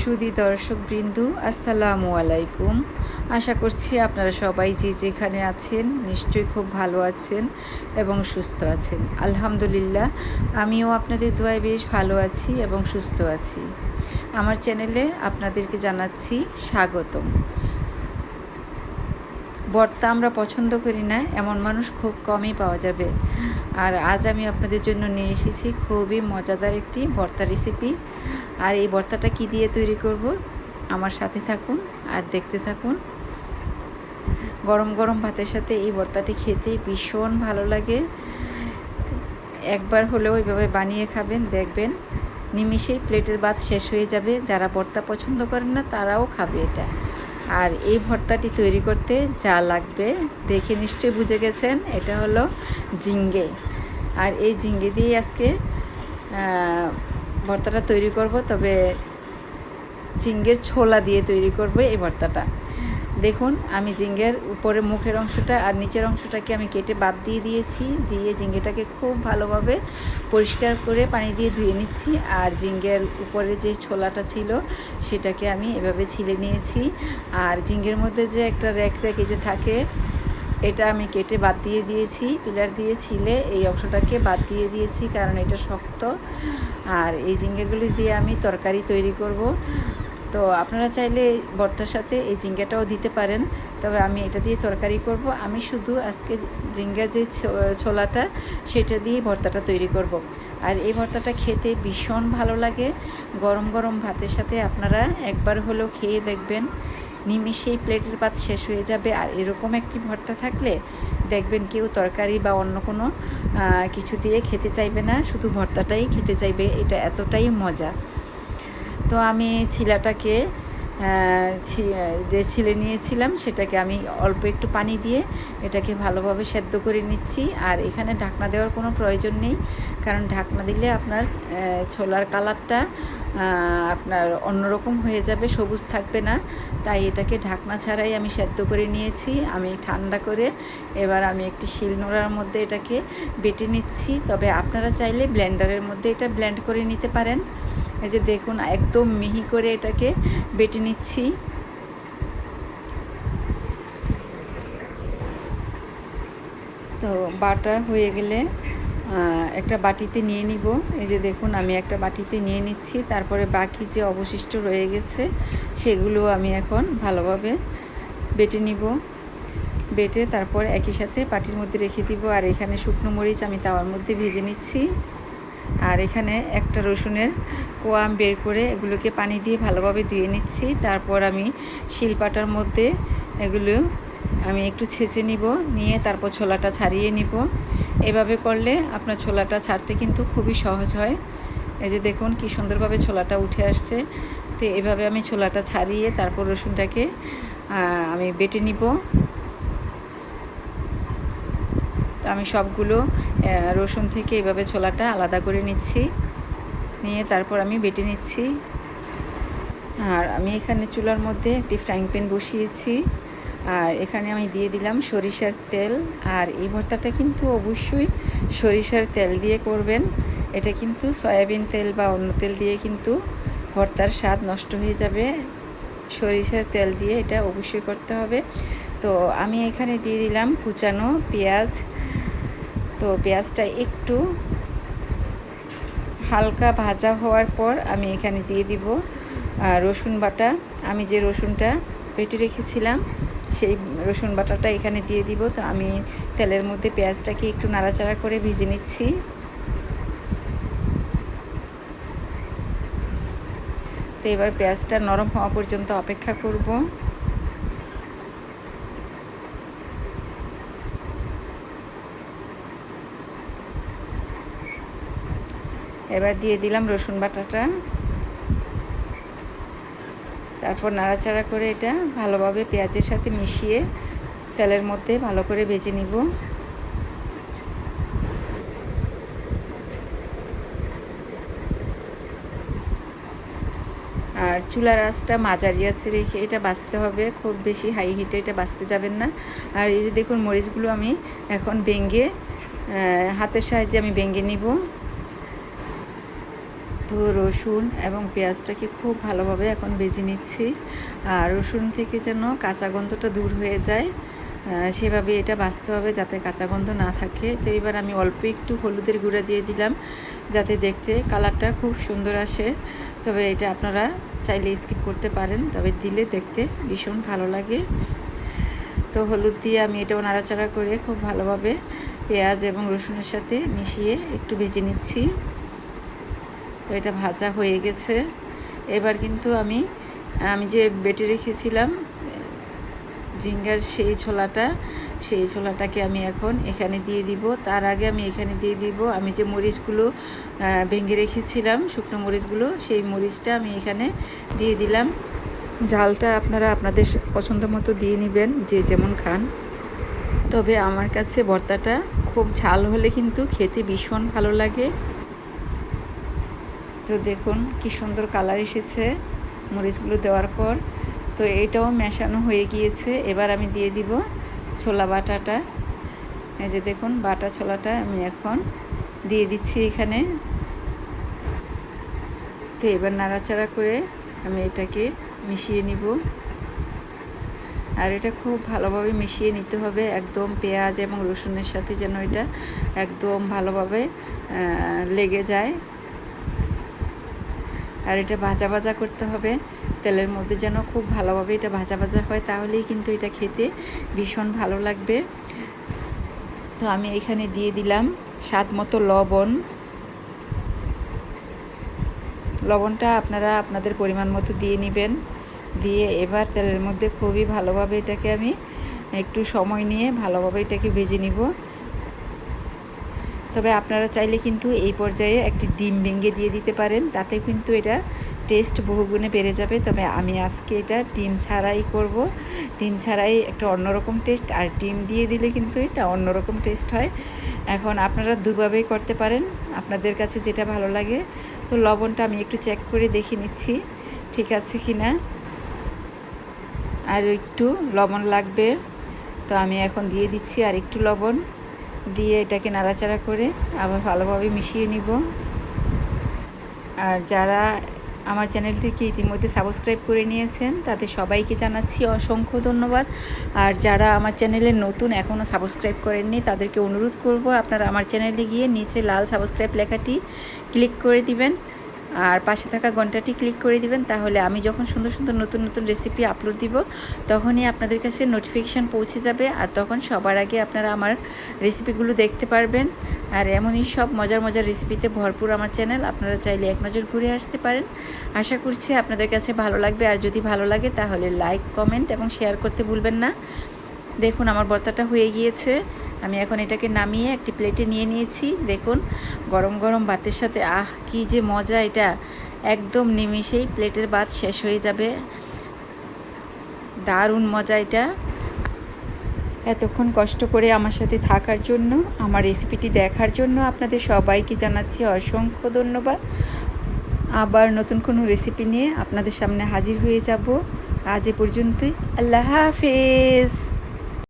সুধী দর্শকবৃন্দ, আসসালামু আলাইকুম। আশা করছি আপনারা সবাই যে যেখানে আছেন নিশ্চয়ই খুব ভালো আছেন এবং সুস্থ আছেন। আলহামদুলিল্লাহ, আমিও আপনাদের দোয়ায় বেশ ভালো আছি এবং সুস্থ আছি। আমার চ্যানেলে আপনাদেরকে জানাচ্ছি স্বাগতম। ভর্তা আমরা পছন্দ করি না এমন মানুষ খুব কমই পাওয়া যাবে। আর আজ আমি আপনাদের জন্য নিয়ে এসেছি খুবই মজাদার একটি ভর্তা রেসিপি। আর এই ভর্তাটা কি দিয়ে তৈরি করব, আমার সাথে থাকুন আর দেখতে থাকুন। গরম গরম ভাতের সাথে এই ভর্তাটি খেতে ভীষণ ভালো লাগে। একবার হলেও এইভাবে বানিয়ে খাবেন, দেখবেন নিমিষেই প্লেটের ভাত শেষ হয়ে যাবে। যারা ভর্তা পছন্দ করেন না তারাও খাবে এটা। আর এই ভর্তাটি তৈরি করতে যা লাগবে দেখে নিশ্চয়ই বুঝে গেছেন, এটা হলো ঝিঙ্গে। আর এই ঝিঙ্গে দিয়ে আজকে ভর্তাটা তৈরি করব, তবে ঝিঙ্গের ছোলা দিয়ে তৈরি করব এই ভর্তাটা। দেখুন, আমি ঝিঙ্গের উপরে মুখের অংশটা আর নিচের অংশটাকে আমি কেটে বাদ দিয়ে দিয়েছি। দিয়ে ঝিঙ্গেটাকে খুব ভালোভাবে পরিষ্কার করে পানি দিয়ে ধুয়ে নিচ্ছি। আর ঝিঙ্গের উপরে যে ছোলাটা ছিল সেটাকে আমি এভাবে ছিলে নিয়েছি। আর ঝিঙ্গের মধ্যে যে একটা র্যাক যে থাকে, এটা আমি কেটে বাদ দিয়ে দিয়েছি। পিলার দিয়ে ছিলে এই অংশটাকে বাদ দিয়ে দিয়েছি, কারণ এটা শক্ত। আর এই ঝিঙ্গেগুলি দিয়ে আমি তরকারি তৈরি করব। তো আপনারা চাইলে ভর্তার সাথে এই ঝিঙ্গাটাও দিতে পারেন, তবে আমি এটা দিয়ে তরকারি করব। আমি শুধু আজকে ঝিঙ্গা যে ছোলাটা সেটা দিয়ে ভর্তাটা তৈরি করব। আর এই ভর্তাটা খেতে ভীষণ ভালো লাগে। গরম গরম ভাতের সাথে আপনারা একবার হলেও খেয়ে দেখবেন, নিমিষেই প্লেটের ভাত শেষ হয়ে যাবে। আর এরকম একটি ভর্তা থাকলে দেখবেন কেউ তরকারি বা অন্য কোনো কিছু দিয়ে খেতে চাইবে না, শুধু ভর্তাটাই খেতে চাইবে। এটা এতটাই মজা। তো আমি ছিলাটাকে যে ছিলে নিয়েছিলাম সেটাকে আমি অল্প একটু পানি দিয়ে এটাকে ভালোভাবে সেদ্ধ করে নিচ্ছি। আর এখানে ঢাকনা দেওয়ার কোনো প্রয়োজন নেই, কারণ ঢাকনা দিলে আপনার ছোলার কালারটা আপনার অন্যরকম হয়ে যাবে, সবুজ থাকবে না। তাই এটাকে ঢাকনা ছাড়াই আমি সেদ্ধ করে নিয়েছি। আমি ঠান্ডা করে এবার আমি একটি শিলনোড়ার মধ্যে এটাকে বেটে নিচ্ছি। তবে আপনারা চাইলে ব্লেন্ডারের মধ্যে এটা ব্লেন্ড করে নিতে পারেন। এই যে দেখুন, একদম মিহি করে এটাকে বেটে নিচ্ছি। তো বাটা হয়ে গেলে একটা বাটিতে নিয়ে নিব। এই যে দেখুন, আমি একটা বাটিতে নিয়ে নিচ্ছি। তারপরে বাকি যে অবশিষ্ট রয়ে গেছে সেগুলো আমি এখন ভালোভাবে বেটে নিব। বেটে তারপর একই সাথে বাটির মধ্যে রেখে দিব। আর এখানে শুকনো মরিচ আমি তাওয়ার মধ্যে ভেজে নিচ্ছি। আর এখানে একটা রসুনের কোয়া বের করে এগুলোকে পানি দিয়ে ভালোভাবে ধুয়ে নিচ্ছি। তারপর আমি শিলপাটার মধ্যে এগুলো আমি একটু ছেঁচে নিব, নিয়ে তারপর ছোলাটা ছাড়িয়ে নিব। এভাবে করলে আপনার ছোলাটা ছাড়তে কিন্তু খুবই সহজ হয়। এই যে দেখুন কি সুন্দরভাবে ছোলাটা উঠে আসছে। তো এভাবে আমি ছোলাটা ছাড়িয়ে তারপর রসুনটাকে আমি বেটে নিব। তো আমি সবগুলো রসুন থেকে এভাবে ছোলাটা আলাদা করে নিচ্ছি, নিয়ে তারপর আমি বেটে নিচ্ছি। আর আমি এখানে চুলার মধ্যে একটি ফ্রাইং প্যান বসিয়েছি। আর এখানে আমি দিয়ে দিলাম সরিষার তেল। আর এই ভর্তাটা কিন্তু অবশ্যই সরিষার তেল দিয়ে করবেন। এটা কিন্তু সয়াবিন তেল বা অন্য তেল দিয়ে কিন্তু ভর্তার স্বাদ নষ্ট হয়ে যাবে। সরিষার তেল দিয়ে এটা অবশ্যই করতে হবে। তো আমি এখানে দিয়ে দিলাম কুচানো পেঁয়াজ। তো পেঁয়াজটা একটু হালকা ভাজা হওয়ার পর আমি এখানে দিয়ে দিব রসুন বাটা। আমি যে রসুনটা বেটে রেখেছিলাম সেই রসুন বাটাটা এখানে দিয়ে দিব। তো আমি তেলের মধ্যে পেঁয়াজটাকে একটু নাড়াচাড়া করে ভেজে নিচ্ছি। তো এবার পেঁয়াজটা নরম হওয়া পর্যন্ত অপেক্ষা করব। এবার দিয়ে দিলাম রসুন বাটাটা। তারপর নাড়াচাড়া করে এটা ভালোভাবে পেঁয়াজের সাথে মিশিয়ে তেলের মধ্যে ভালো করে ভেজে নিব। আর চুলার আঁচটা মাঝারি আছে রেখে এটা বাছতে হবে, খুব বেশি হাই হিটে এটা বাছতে যাবেন না। আর এই যে দেখুন, মরিচগুলো আমি এখন ভেঙে হাতের সাহায্যে আমি ভেঙে নিব। তো রসুন এবং পেঁয়াজটাকে খুব ভালোভাবে এখন ভেজে নিচ্ছি। আর রসুন থেকে যেন কাঁচা গন্ধটা দূর হয়ে যায়, সেভাবে এটা ভাজতে হবে যাতে কাঁচা গন্ধ না থাকে। তো এবার আমি অল্প একটু হলুদের গুঁড়া দিয়ে দিলাম যাতে দেখতে কালারটা খুব সুন্দর আসে। তবে এটা আপনারা চাইলে স্কিপ করতে পারেন, তবে দিলে দেখতে ভীষণ ভালো লাগে। তো হলুদ দিয়ে আমি এটাও নাড়াচাড়া করে খুব ভালোভাবে পেঁয়াজ এবং রসুনের সাথে মিশিয়ে একটু ভেজে নিচ্ছি। তো এটা ভাজা হয়ে গেছে। এবার কিন্তু আমি যে বেটে রেখেছিলাম ঝিঙ্গার সেই ছোলাটাকে আমি এখন এখানে দিয়ে দিব। তার আগে আমি এখানে দিয়ে দিব আমি যে মরিচগুলো ভেঙে রেখেছিলাম, শুকনো মরিচগুলো, সেই মরিচটা আমি এখানে দিয়ে দিলাম। ঝালটা আপনারা আপনাদের পছন্দ মতো দিয়ে নেবেন, যে যেমন খান। তবে আমার কাছে ভর্তাটা খুব ঝাল হলে কিন্তু খেতে ভীষণ ভালো লাগে। তো দেখুন কি সুন্দর কালার এসেছে মরিচগুলো দেওয়ার পর। তো এটাও মেশানো হয়ে গিয়েছে। এবার আমি দিয়ে দিব ছোলা বাটাটা। এই যে দেখুন বাটা ছোলাটা আমি এখন দিয়ে দিচ্ছি এখানে। তো এবার নাড়াচাড়া করে আমি এটাকে মিশিয়ে নিব। আর এটা খুব ভালোভাবে মিশিয়ে নিতে হবে, একদম পেঁয়াজ এবং রসুনের সাথে যেন এটা একদম ভালোভাবে লেগে যায়। আর এটা ভাজা ভাজা করতে হবে তেলের মধ্যে, যেন খুব ভালোভাবে এটা ভাজা ভাজা হয়, তাহলেই কিন্তু এটা খেতে ভীষণ ভালো লাগবে। তো আমি এখানে দিয়ে দিলাম স্বাদ মতো লবণ। লবণটা আপনারা আপনাদের পরিমাণ মতো দিয়ে নেবেন। দিয়ে এবার তেলের মধ্যে খুবই ভালোভাবে এটাকে আমি একটু সময় নিয়ে ভালোভাবে এটাকে ভেজে নিব। তবে আপনারা চাইলে কিন্তু এই পর্যায়ে একটি ডিম ভেঙে দিয়ে দিতে পারেন, তাতে কিন্তু এটা টেস্ট বহুগুণে বেড়ে যাবে। তবে আমি আজকে এটা ডিম ছাড়াই করব। ডিম ছাড়াই একটা অন্যরকম টেস্ট, আর ডিম দিয়ে দিলে কিন্তু এটা অন্যরকম টেস্ট হয়। এখন আপনারা দুভাবেই করতে পারেন, আপনাদের কাছে যেটা ভালো লাগে। তো লবণটা আমি একটু চেক করে দেখে নিচ্ছি ঠিক আছে কি না, আর একটু লবণ লাগবে। তো আমি এখন দিয়ে দিচ্ছি আর একটু লবণ, দিয়ে এটাকে নাড়াচাড়া করে আবার ভালোভাবে মিশিয়ে নিব। আর যারা আমার চ্যানেলটিকে ইতিমধ্যে সাবস্ক্রাইব করে নিয়েছেন তাদের সবাইকে জানাচ্ছি অসংখ্য ধন্যবাদ। আর যারা আমার চ্যানেলে নতুন এখনও সাবস্ক্রাইব করেননি তাদেরকে অনুরোধ করব আপনারা আমার চ্যানেলে গিয়ে নিচে লাল সাবস্ক্রাইব লেখাটি ক্লিক করে দিবেন, আর পাশে থাকা ঘন্টাটি ক্লিক করে দিবেন। তাহলে আমি যখন সুন্দর সুন্দর নতুন নতুন রেসিপি আপলোড দিব তখনই আপনাদের কাছে নোটিফিকেশান পৌঁছে যাবে, আর তখন সবার আগে আপনারা আমার রেসিপিগুলো দেখতে পারবেন। আর এমনই সব মজার মজার রেসিপিতে ভরপুর আমার চ্যানেল, আপনারা চাইলে এক নজর ঘুরে আসতে পারেন। আশা করছি আপনাদের কাছে ভালো লাগবে, আর যদি ভালো লাগে তাহলে লাইক, কমেন্ট এবং শেয়ার করতে ভুলবেন না। দেখুন আমার ভর্তাটা হয়ে গিয়েছে। আমি এখন এটাকে নামিয়ে একটি প্লেটে নিয়ে নিয়েছি। দেখুন গরম গরম ভাতের সাথে কি যে মজা, এটা একদম নিমেষেই প্লেটের ভাত শেষ হয়ে যাবে। দারুণ মজা এটা। এতক্ষণ কষ্ট করে আমার সাথে থাকার জন্য, আমার রেসিপিটি দেখার জন্য আপনাদের সবাইকে জানাচ্ছি অসংখ্য ধন্যবাদ। আবার নতুন কোনো রেসিপি নিয়ে আপনাদের সামনে হাজির হয়ে যাব। আজ এ পর্যন্তই। আল্লাহ হাফেজ।